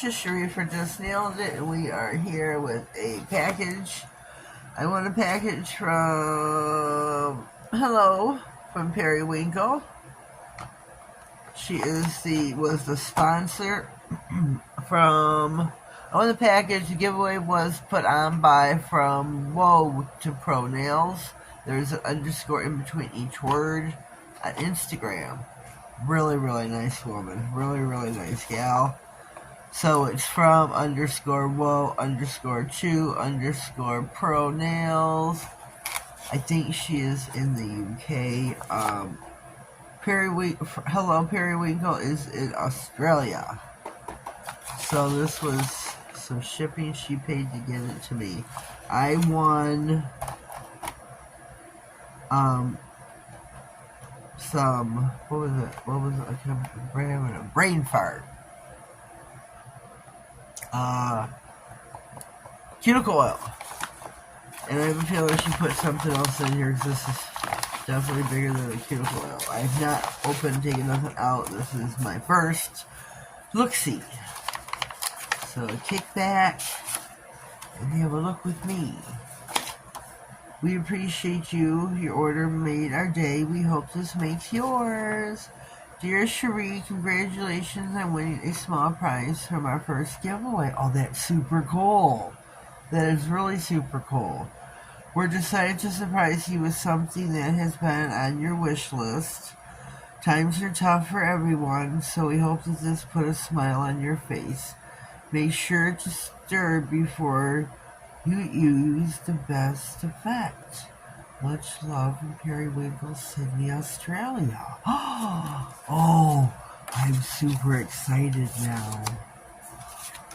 this is Cherie for Justnailedit, and we are here with a package. I want a package from from Periwinkle. She was the sponsor from. I want the package. The giveaway was put on by from Whoa to Pro Nails. There's an underscore in between each word on Instagram. Really, really nice woman. Really, really nice gal. So it's from underscore whoa underscore chew underscore pro nails. I think she is in the UK. Periwinkle is in Australia. So this was some shipping she paid to get it to me. I won some, what was it? I can't remember. A brain fart. Cuticle oil. And I have a feeling she put something else in here because this is definitely bigger than a cuticle oil. I have not opened, taken nothing out. This is my first look-see. So kick back and have a look with me. We appreciate you. Your order made our day. We hope this makes yours. Dear Cherie, congratulations on winning a small prize from our first giveaway. Oh, that's super cool. That is really super cool. We're decided to surprise you with something that has been on your wish list. Times are tough for everyone, so we hope that this put a smile on your face. Make sure to stir before you use the best effect. Much love from Periwinkle, Sydney, Australia. Oh, I'm super excited now.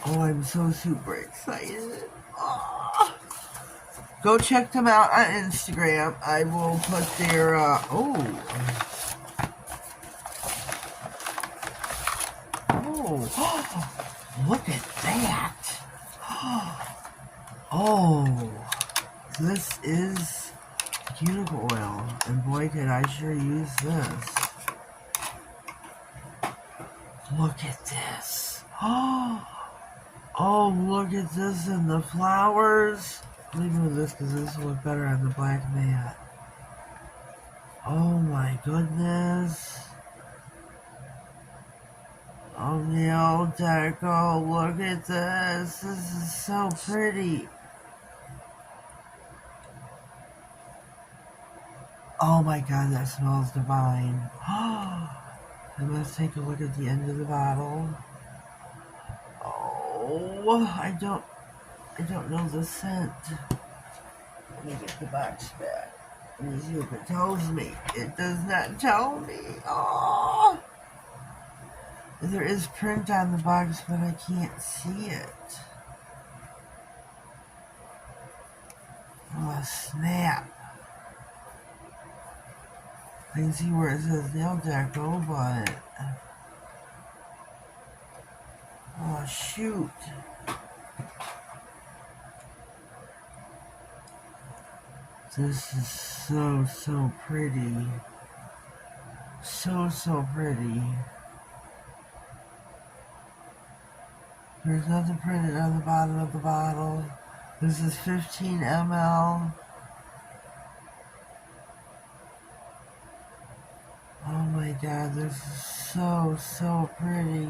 Oh, I'm so super excited. Oh. Go check them out on Instagram. I will put their, look at that. Oh, this is cuticle oil, and boy did I sure use this. Look at this. Oh, look at this and the flowers. Let me do this because this will look better on the black mat. Oh my goodness. Oh, nail deco, look at this. This is so pretty. Oh my god, that smells divine. And let's take a look at the end of the bottle. Oh, I don't know the scent. Let me get the box back. Let me see if it tells me. It does not tell me. Oh, there is print on the box, but I can't see it. Oh, snap. I can see where it says nail deco, but... Oh, shoot. This is so pretty. So pretty. There's nothing printed on the bottom of the bottle. This is 15 ml. Oh my god, this is so pretty.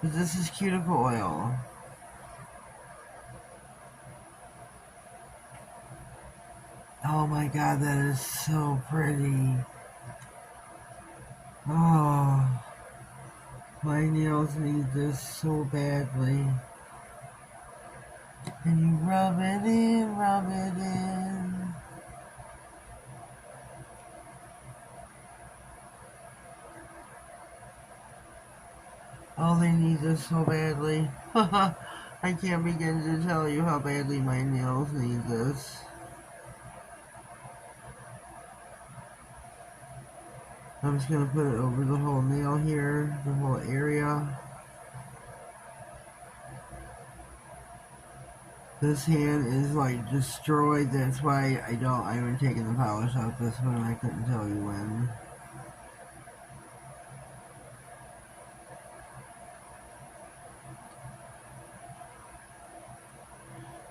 But this is cuticle oil. Oh my god, that is so pretty. Oh, my nails need this so badly. And you rub it in, rub it in. Oh, they need this so badly. I can't begin to tell you how badly my nails need this. I'm just going to put it over the whole nail here, the whole area. This hand is like destroyed, that's why I haven't taken the polish off this one, I couldn't tell you when.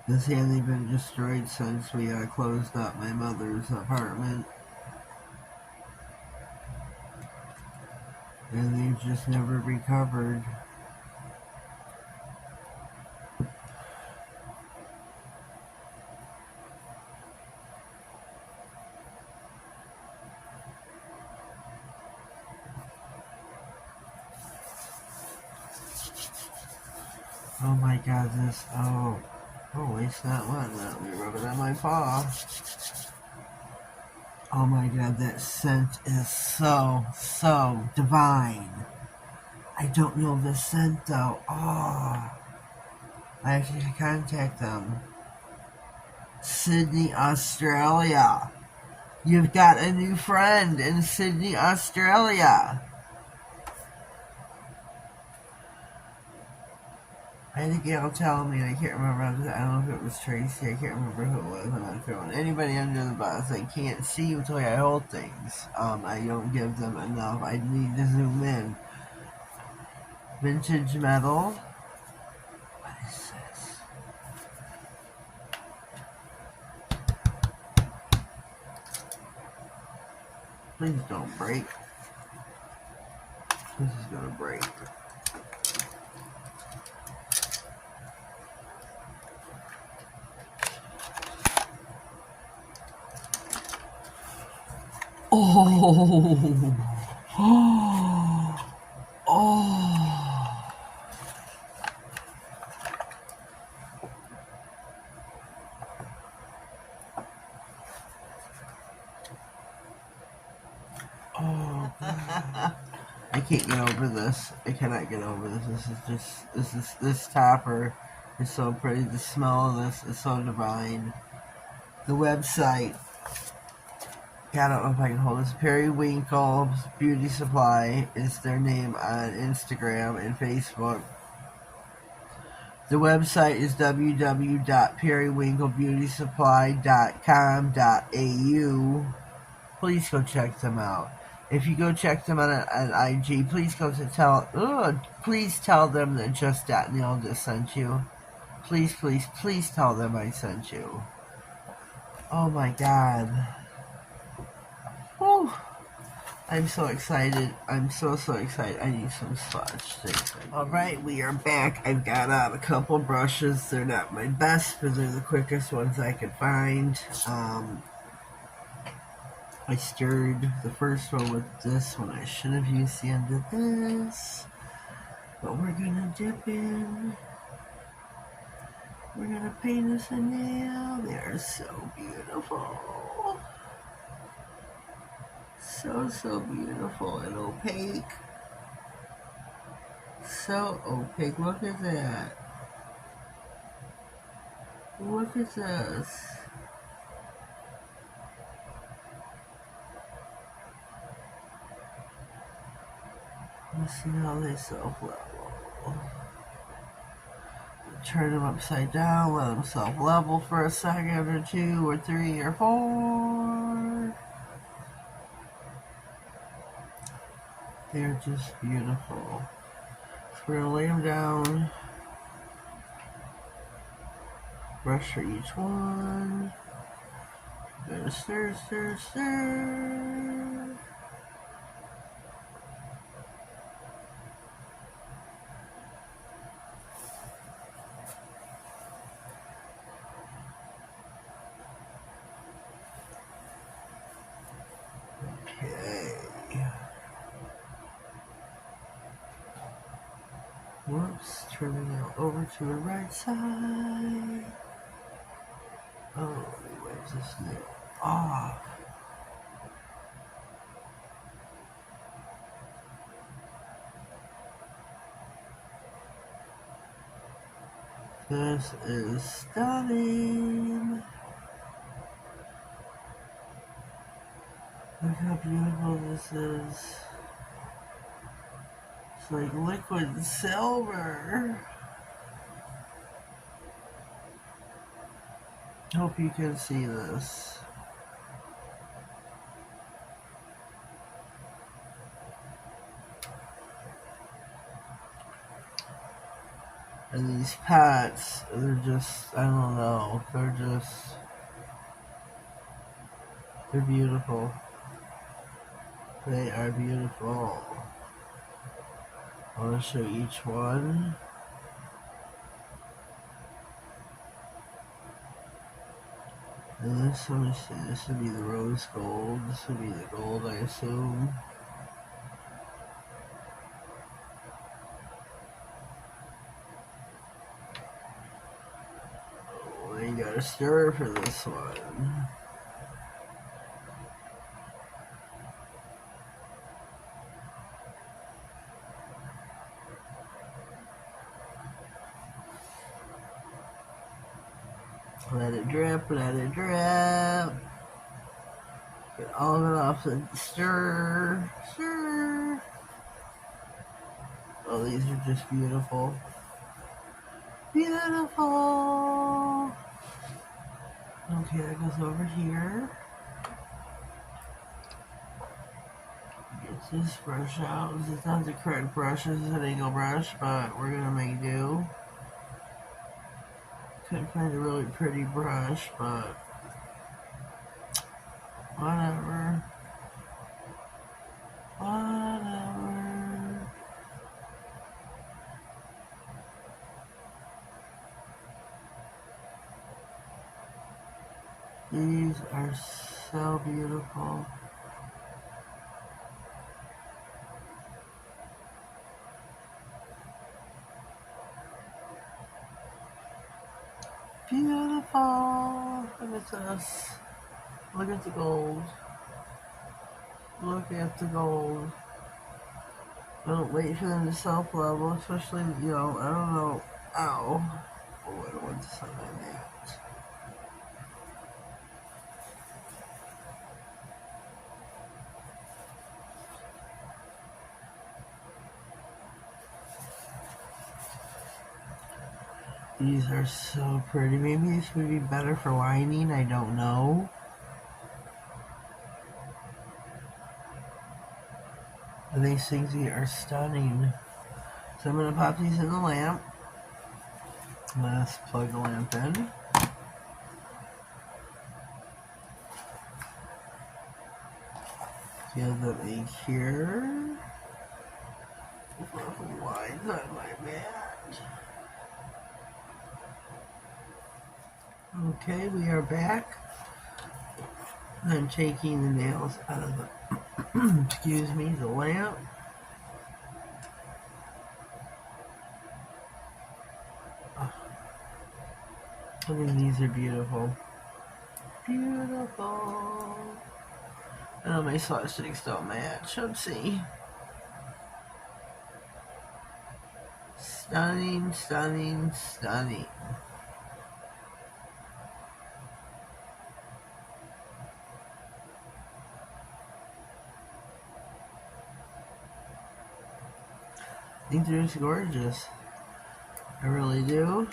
This hasn't been destroyed since we closed up my mother's apartment. And they've just never recovered. Oh my god, this, oh, it's not one. Let me rub it on my paw. Oh my god, that scent is so divine. I don't know the scent though. Oh, I actually should contact them. Sydney, Australia. You've got a new friend in Sydney, Australia. I had a gal tell me, I can't remember, I don't know if it was Tracy, I can't remember who it was, I'm not throwing anybody under the bus. I can't see with the way I hold things. I don't give them enough, I need to zoom in. Vintage metal. What is this? Please don't break. This is gonna break. Oh, oh, oh, I can't get over this. I cannot get over this. This topper is so pretty. The smell of this is so divine. The website, I don't know if I can hold this. Periwinkle Beauty Supply is their name on Instagram and Facebook. The website is www.periwinklebeautysupply.com.au. Please go check them out. If you go check them out on IG, please go to please tell them that Just.nailedit sent you. Please, please, please tell them I sent you. Oh my god. Whew. I'm so excited. I'm so excited. I need some smudge. Alright, we are back. I've got out a couple brushes. They're not my best, but they're the quickest ones I could find. I stirred the first one with this one. I should have used the end of this. But we're gonna dip in. We're gonna paint us a nail. They are so beautiful. So beautiful and opaque. So opaque. Look at that. Look at this. Let's see how they self-level. Turn them upside down, let them self-level for a second or two or three or four. They're just beautiful. So we're going to lay them down. Brush for each one. We're going to stir, stir, stir. Okay. Whoops, turning it over to the right side. Oh, where's this nail? Off. This is stunning. Look how beautiful this is. It's like liquid silver. Hope you can see this. And these pots, they're just, I don't know, they're beautiful. They are beautiful. I want to show each one. And this, let me see, this would be the rose gold. This would be the gold, I assume. Oh, you gotta stir for this one. Let it drip, let it drip. Get all of it off the stir, stir. Oh, these are just beautiful. Beautiful. Okay, that goes over here. Get this brush out. This is not the correct brush. This is an angle brush, but we're gonna make do. Couldn't find a really pretty brush, but whatever. Whatever. These are so beautiful. Beautiful. Look at this. Look at the gold. Look at the gold. Don't wait for them to self-level, especially, you know, I don't know. Ow. Oh, I don't want this on my mat. These are so pretty. Maybe these would be better for lining. I don't know. But these things here are stunning. So I'm going to pop these in the lamp. Let's plug the lamp in. Give them a cure. Lines on my mat. Okay, we are back. I'm taking the nails out of the, excuse me, the lamp. I think these are beautiful. Beautiful. Oh, my swatch sticks don't match. Let's see. Stunning, stunning, stunning. I think they're just gorgeous. I really do.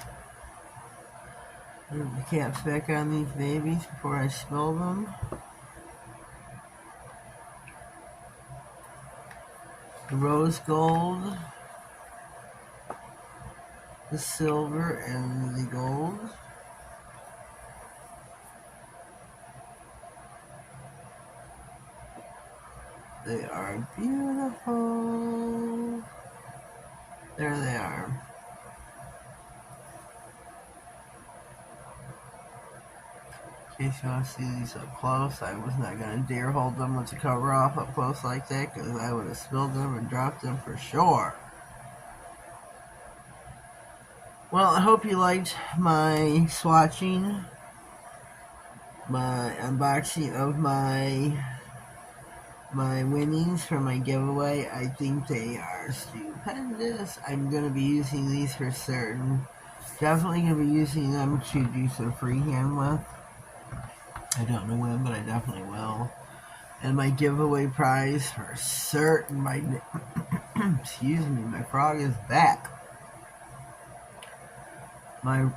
Put the caps back on these babies before I spill them. The rose gold, the silver, and the gold. They are beautiful. There they are. In case you want to see these up close, I was not going to dare hold them with the cover off up close like that because I would have spilled them and dropped them for sure. Well, I hope you liked my swatching, my unboxing of my winnings for my giveaway. I think they are stupendous. I'm going to be using these for certain. Definitely going to be using them to do some freehand with. I don't know when, but I definitely will. And my giveaway prize for certain, excuse me, my frog is back. Oh,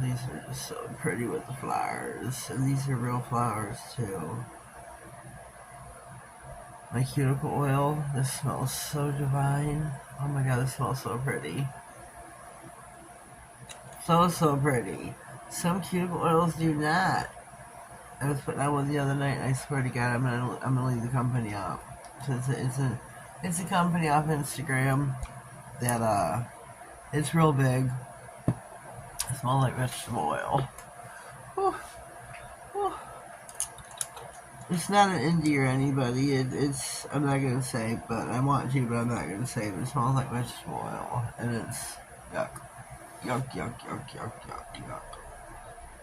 these are just so pretty with the flowers. And these are real flowers, too. My cuticle oil, this smells so divine. Oh my god, this smells so pretty. So pretty. Some cuticle oils do not. I was putting out one the other night, and I swear to God, I'm gonna leave the company out. So it's a company off Instagram that it's real big. It smells like vegetable oil. Whew, whew. It's not an indie or anybody. It's I'm not gonna say, but I want to, but I'm not gonna say. But it smells like vegetable oil, and it's yuck, yuck, yuck, yuck, yuck, yuck, yuck,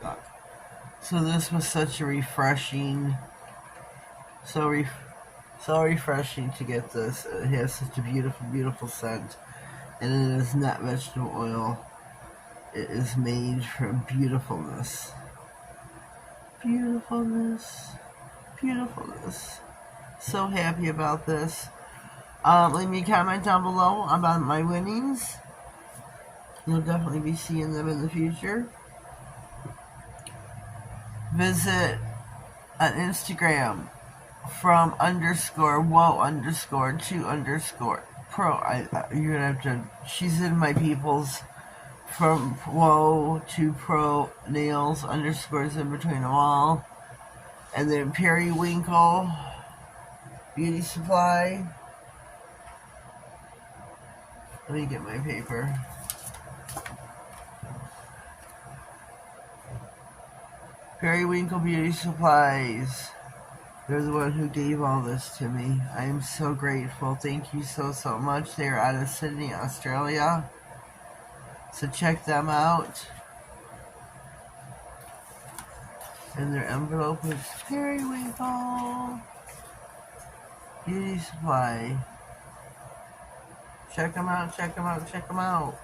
yuck. So this was such a refreshing, so refreshing to get this. It has such a beautiful, beautiful scent, and it is not vegetable oil. It is made from beautifulness, beautifulness, beautifulness. So happy about this. Leave me a comment down below about my winnings. You'll definitely be seeing them in the future. Visit on Instagram from _whoa_to_pro. You're gonna have to. She's in my people's. From whoa to pro nails, underscores in between them all. And then Periwinkle Beauty Supply. Let me get my paper. Periwinkle Beauty Supplies. They're the one who gave all this to me. I am so grateful. Thank you so much. They're out of Sydney, Australia. So check them out. And their envelope is Periwinkle Beauty Supply. Check them out, check them out, check them out.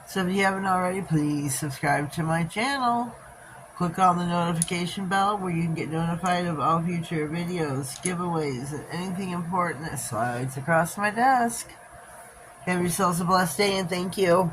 So if you haven't already, please subscribe to my channel. Click on the notification bell where you can get notified of all future videos, giveaways, and anything important that slides across my desk. Have yourselves a blessed day, and thank you.